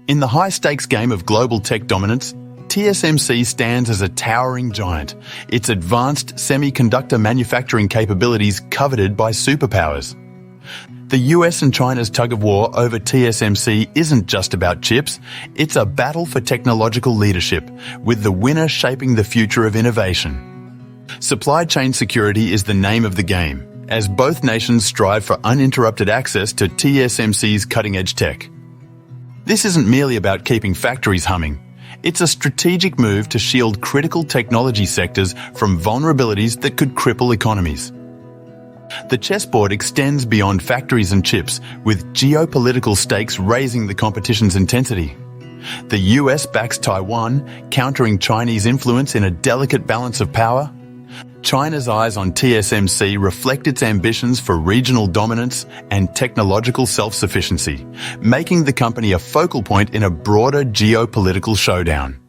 In the high-stakes game of global tech dominance, TSMC stands as a towering giant, its advanced semiconductor manufacturing capabilities coveted by superpowers. The US and China's tug-of-war over TSMC isn't just about chips, it's a battle for technological leadership, with the winner shaping the future of innovation. Supply chain security is the name of the game, as both nations strive for uninterrupted access to TSMC's cutting-edge tech. This isn't merely about keeping factories humming. It's a strategic move to shield critical technology sectors from vulnerabilities that could cripple economies. The chessboard extends beyond factories and chips, with geopolitical stakes raising the competition's intensity. The US backs Taiwan, countering Chinese influence in a delicate balance of power. China's eyes on TSMC reflect its ambitions for regional dominance and technological self-sufficiency, making the company a focal point in a broader geopolitical showdown.